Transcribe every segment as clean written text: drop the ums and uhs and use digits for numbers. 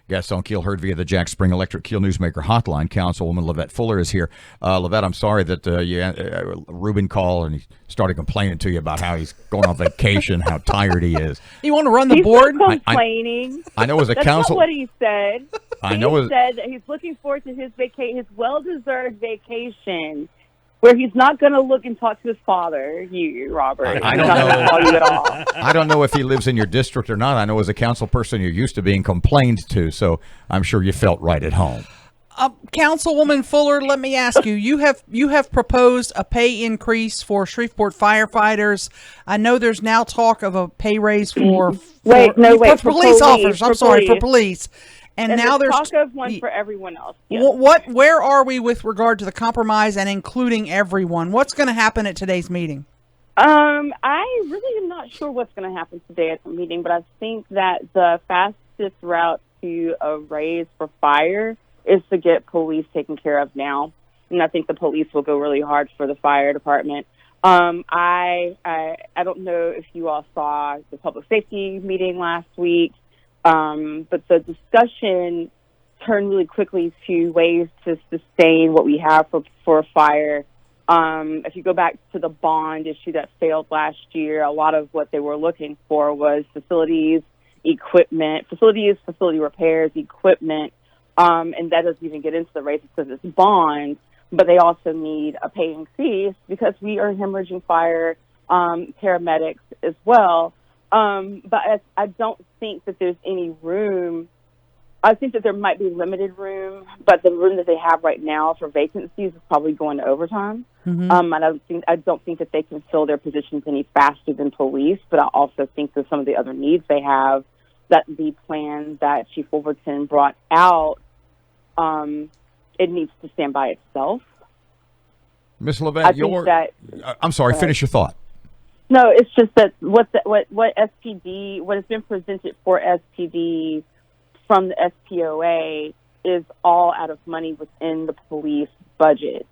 Guests on Keel heard via the Jack Spring Electric Keel Newsmaker hotline. Councilwoman LeVette Fuller is here. LeVette, I'm sorry that Ruben called and he started complaining to you about how he's going on vacation, how tired he is. You want to run the board? Not complaining. I know as a That's council. not what he said. I know. He said that he's looking forward to his well-deserved vacation, where he's not going to look and talk to his father, Robert. I don't know. Call you at all. I don't know if he lives in your district or not. I know as a council person you're used to being complained to, so I'm sure you felt right at home. Councilwoman Fuller, let me ask you. You have proposed a pay increase for Shreveport firefighters. I know there's now talk of a pay raise for police officers. I'm sorry, for police. And now there's talk of one for everyone else. Yes. Where are we with regard to the compromise and including everyone? What's going to happen at today's meeting? I really am not sure what's going to happen today at the meeting, but I think that the fastest route to a raise for fire is to get police taken care of now. And I think the police will go really hard for the fire department. I don't know if you all saw the public safety meeting last week. But the discussion turned really quickly to ways to sustain what we have for fire. If you go back to the bond issue that failed last year, a lot of what they were looking for was facility repairs, equipment, and that doesn't even get into the rates because it's bonds. But they also need a pay increase because we are hemorrhaging fire paramedics as well. But I don't think that there's any room. I think that there might be limited room, but the room that they have right now for vacancies is probably going to overtime. Mm-hmm. I don't think that they can fill their positions any faster than police, but I also think that some of the other needs they have, that the plan that Chief Wolverton brought out, it needs to stand by itself. Ms. LeVette, I'm sorry, finish your thought. No, it's just that what has been presented for SPD from the SPOA is all out of money within the police budget.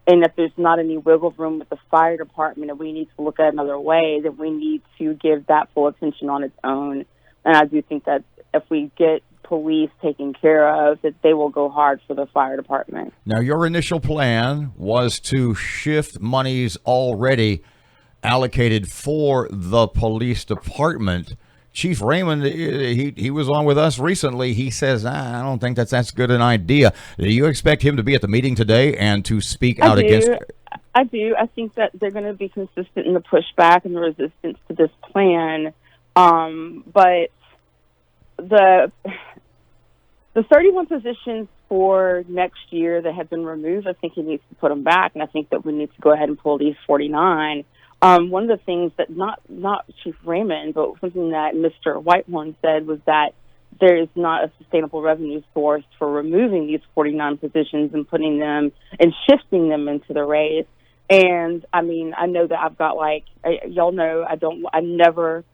And if there's not any wiggle room with the fire department and we need to look at another way, then we need to give that full attention on its own. And I do think that if we get police taken care of, that they will go hard for the fire department. Now, your initial plan was to shift monies already allocated for the police department. Chief Raymond, he was on with us recently. He says, I don't think that's good an idea. Do you expect him to be at the meeting today and to speak out against it? I do. I think that they're going to be consistent in the pushback and the resistance to this plan. But the 31 positions for next year that have been removed, I think he needs to put them back, and I think that we need to go ahead and pull these 49. One of the things that not Chief Raymond, but something that Mr. Whitehorn said was that there is not a sustainable revenue source for removing these 49 positions and putting them and shifting them into the raise. And I mean, I know that I've got y'all know I never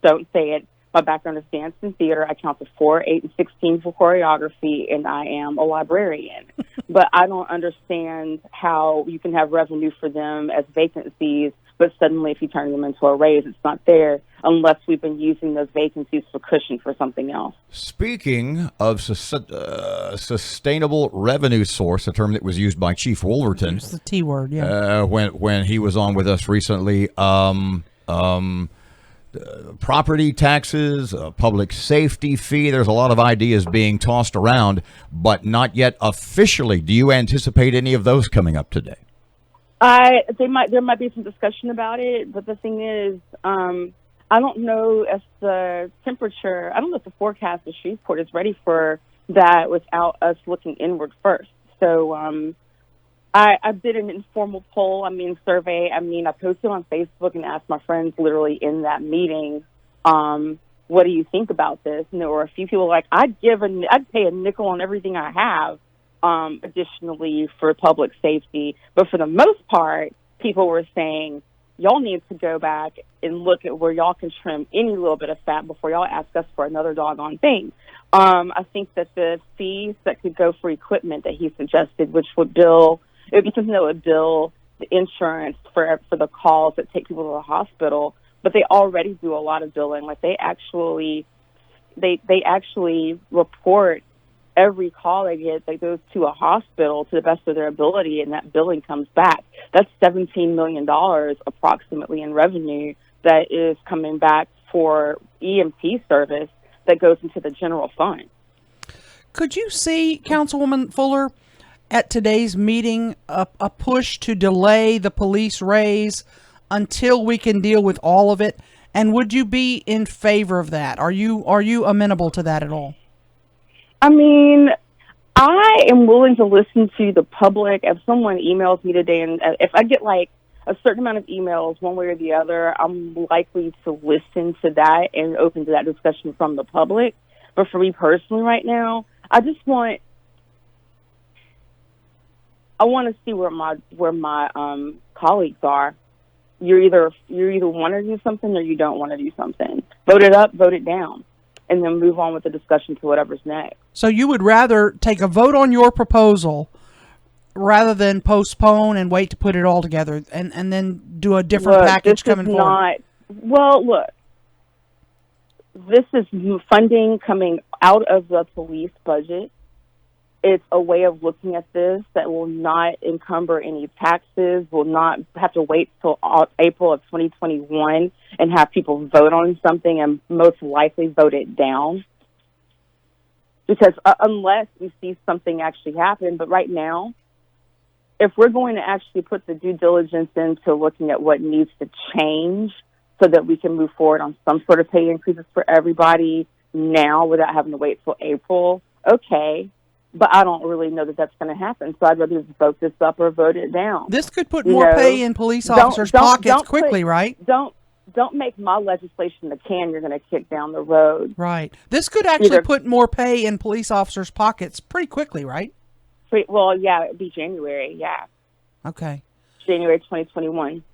don't say it. My background is dance and theater. I count to 4, 8, and 16 for choreography, and I am a librarian. But I don't understand how you can have revenue for them as vacancies, but suddenly if you turn them into a raise, it's not there unless we've been using those vacancies for cushion for something else. Speaking of sustainable revenue source, a term that was used by Chief Wolverton. It's the T word, yeah. When he was on with us recently, property taxes, public safety fee. There's a lot of ideas being tossed around, but not yet officially. Do you anticipate any of those coming up today? There might be some discussion about it, but the thing is, I don't know if the forecast of Shreveport is ready for that without us looking inward first. So I did an informal survey. I posted on Facebook and asked my friends literally in that meeting, what do you think about this? And there were a few people like, I'd pay a nickel on everything I have, additionally for public safety. But for the most part, people were saying, y'all need to go back and look at where y'all can trim any little bit of fat before y'all ask us for another doggone thing. I think that the fees that could go for equipment that he suggested, which would it would be something that would bill the insurance for the calls that take people to the hospital, but they already do a lot of billing. Like they actually they actually report every call they get that goes to a hospital to the best of their ability, and that billing comes back. That's $17 million approximately in revenue that is coming back for EMT service that goes into the general fund. Could you see, Councilwoman Fuller, at today's meeting a push to delay the police raise until we can deal with all of it? And would you be in favor of that? Are you amenable to that at all? I mean, I am willing to listen to the public. If someone emails me today, and if I get like a certain amount of emails one way or the other, I'm likely to listen to that and open to that discussion from the public. But for me personally right now, I want to see where my colleagues are. You either want to do something or you don't want to do something. Vote it up, vote it down, and then move on with the discussion to whatever's next. So you would rather take a vote on your proposal rather than postpone and wait to put it all together and then do a different package coming forward? Well, look, this is funding coming out of the police budget. It's a way of looking at this that will not encumber any taxes, will not have to wait till April of 2021 and have people vote on something and most likely vote it down. Because unless we see something actually happen, but right now, if we're going to actually put the due diligence into looking at what needs to change so that we can move forward on some sort of pay increases for everybody now without having to wait till April, okay. But I don't really know that that's going to happen. So I'd rather just vote this up or vote it down. This could put more pay in police officers' pockets quickly, right? Don't make my legislation the can you're going to kick down the road. Right. This could actually put more pay in police officers' pockets pretty quickly, right? Well, yeah, it'd be January, yeah. Okay. January 2021.